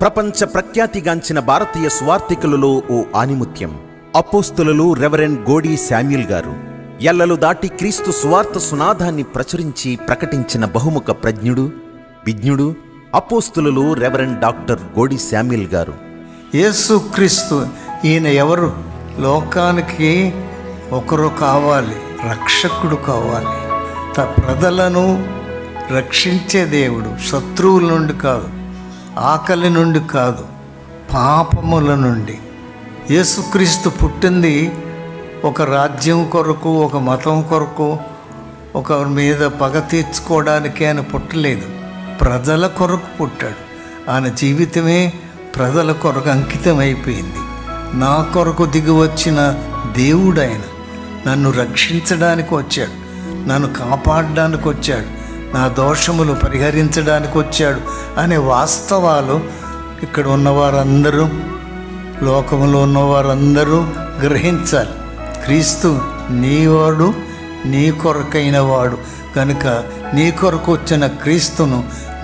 ప్రపంచ ప్రఖ్యాతిగాంచిన భారతీయ స్వార్థికులలో ఓ ఆణిముత్యం అపోస్తులు reverend గోడి Samuel గారు. ఎల్లలు దాటి క్రీస్తు స్వార్థ సునాదాన్ని ప్రచురించి ప్రకటించిన బహుముఖ ప్రజ్ఞుడు, విజ్ఞుడు అపోస్తులు రెవరెండ్ డాక్టర్ గోడి శామ్యూల్ గారు. యేసు క్రీస్తు ఈయన ఎవరు? లోకానికి ఒకరు కావాలి, రక్షకుడు కావాలి. ప్రజలను రక్షించే దేవుడు. శత్రువుల నుండి కాదు, ఆకలి నుండి కాదు, పాపముల నుండి. యేసుక్రీస్తు పుట్టింది ఒక రాజ్యం కొరకు, ఒక మతం కొరకు, ఒక మీద పగ తీర్చుకోవడానికి ఆయన పుట్టలేదు. ప్రజల కొరకు పుట్టాడు. ఆయన జీవితమే ప్రజల కొరకు అంకితం అయిపోయింది. నా కొరకు దిగి వచ్చిన దేవుడు ఆయన. నన్ను రక్షించడానికి వచ్చాడు, నన్ను కాపాడడానికి వచ్చాడు, నా దోషములు పరిహరించడానికి వచ్చాడు అనే వాస్తవాలు ఇక్కడ ఉన్నవారందరూ, లోకంలో ఉన్నవారందరూ గ్రహించాలి. క్రీస్తు నీవాడు, నీ కొరకైన వాడు కనుక నీ కొరకు వచ్చిన క్రీస్తును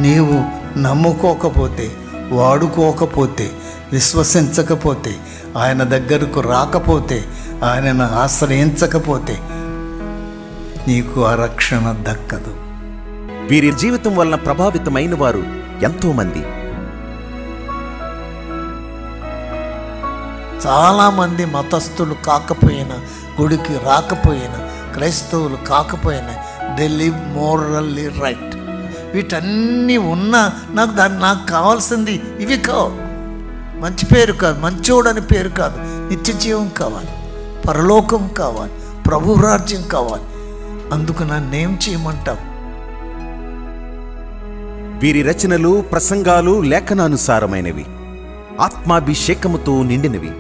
నీవు నమ్ముకోకపోతే, వాడుకోకపోతే, విశ్వసించకపోతే, ఆయన దగ్గరకు రాకపోతే, ఆయనను ఆశ్రయించకపోతే నీకు ఆ రక్షణ దక్కదు. వీరి జీవితం వలన ప్రభావితమైన వారు ఎంతోమంది. చాలామంది మతస్థులు కాకపోయినా, గుడికి రాకపోయినా, క్రైస్తవులు కాకపోయినా, దే లివ్ మోరల్లీ రైట్. వీటన్నీ ఉన్నా నాకు కావాల్సింది ఇవి కావు. మంచి పేరు కాదు, మంచోడని పేరు కాదు, నిత్య జీవం కావాలి, పరలోకం కావాలి, ప్రభు రాజ్యం కావాలి. అందుకు నన్నేం చేయమంటావు? వీరి రచనలు, ప్రసంగాలు లేఖనానుసారమైనవి, ఆత్మాభిషేకముతో నిండినవి.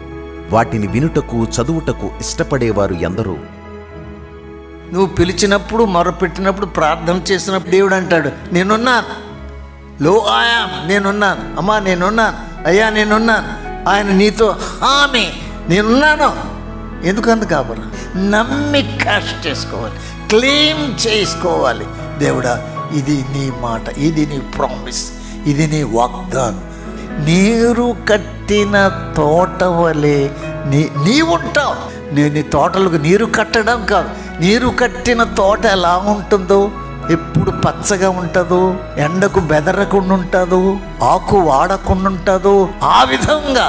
వాటిని వినుటకు, చదువుటకు ఇష్టపడేవారు ఎందరో. నువ్వు పిలిచినప్పుడు, మొరపెట్టినప్పుడు, ప్రార్థన చేసినప్పుడు దేవుడు అంటాడు, నేనున్నాను. లో ఆయాం, నేనున్నాను. అమ్మా నేనున్నాను, అయ్యా నేనున్నాను. ఆయన నీతో హామీ, నేనున్నాను. ఎందుకంత కాబరా? నమ్మి క్యాష్ చేసుకోవాలి, క్లెయిమ్ చేసుకోవాలి. దేవుడా, ఇది నీ మాట, ఇది నీ ప్రామిస్, ఇది నీ వాగ్దానం. నీరు కట్టిన తోట వలె నీవుంటావు. నేను నీ తోటలకు నీరు కట్టడం కాదు, నీరు కట్టిన తోట ఎలా ఉంటుందో, ఎప్పుడు పచ్చగా ఉంటుందో, ఎండకు బెదరకుండా ఉంటుందో, ఆకు వాడకుండా ఉంటుందో, ఆ విధంగా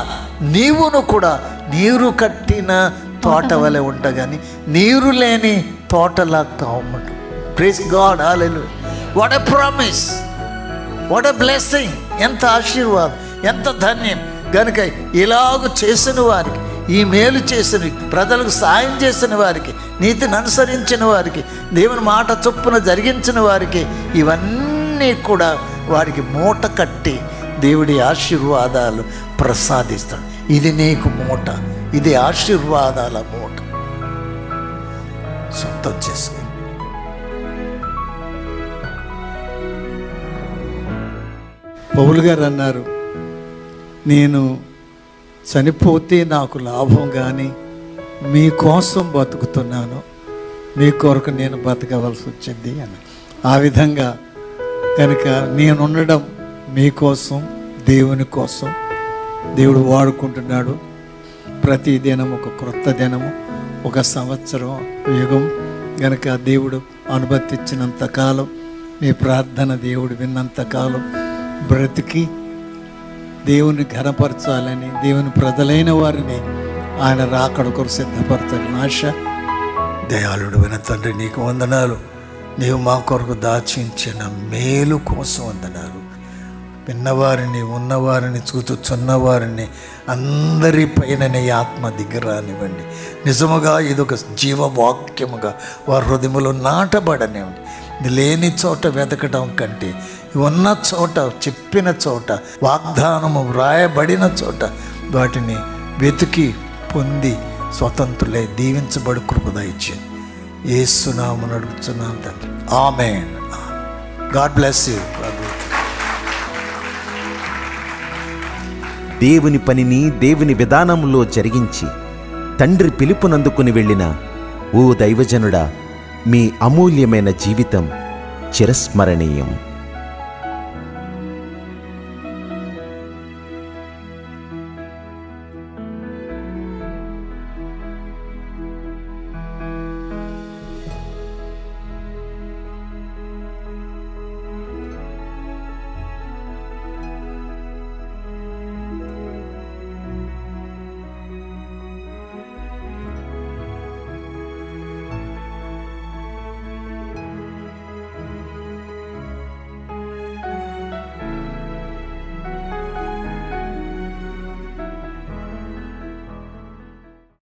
నీవును కూడా నీరు కట్టిన తోట వలె ఉంటా. కానీ నీరు లేని తోటలా కావమంటు. Praise God, hallelujah. What a promise, what a blessing. ఎంత ఆశీర్వాదం, ఎంత ధన్యం. కనుక ఇలాగ చేసిన వారికి, ఈ మేలు చేసిన ప్రజలకు సాయం చేసిన వారికి, నీతిని అనుసరించిన వారికి, దేవుని మాట చొప్పున జరిగించిన వారికి, ఇవన్నీ కూడా వారికి మూట కట్టి దేవుడి ఆశీర్వాదాలు ప్రసాదిస్తాడు. ఇది నీకు మూట, ఇది ఆశీర్వాదాల మూట. సొంతం చేసుకో. పౌలు గారు అన్నారు, నేను చనిపోతే నాకు లాభం, కానీ మీకోసం బతుకుతున్నాను, మీ కొరకు నేను బతకవలసి వచ్చింది అని. ఆ విధంగా కనుక నేను ఉండడం మీకోసం, దేవుని కోసం దేవుడు వాడుకుంటున్నాడు. ప్రతి దినం ఒక క్రొత్త దినము, ఒక సంవత్సరం, యుగం. కనుక దేవుడు అనుమతించినంతకాలం, మీ ప్రార్థన దేవుడు విన్నంతకాలం బ్రతికి దేవుని ఘనపరచాలని, దేవుని ప్రజలైన వారిని ఆయన రాకడ కొరకు సిద్ధపరచాలని ఆశ. దయాళుడు విన తండ్రి, నీకు వందనాలు. నీవు మా కొరకు దాచించిన మేలు కోసం వందనాలు. విన్నవారిని, ఉన్నవారిని, చూచుచున్నవారిని అందరిపైన నీ ఆత్మ దిగరానివ్వండి. నిజముగా ఇదొక జీవవాక్యముగా వారి హృదయములో నాటబడనివ్వండి. లేని చోట వెతకడం కంటే ఉన్న చోట, చెప్పిన చోట, వాగ్దానము వ్రాయబడిన చోట వాటిని వెతికి పొంది స్వతంత్రులై దీవించబడి కృప దయచేయండి. యేసు నామమున అడుగుతున్నాను తండ్రి, ఆమేన్. God bless you. దేవుని పనిని దేవుని విధానంలో జరిగించి తండ్రి పిలుపునందుకుని వెళ్ళిన ఓ దైవజనుడా, మీ అమూల్యమైన జీవితం చిరస్మరణీయం.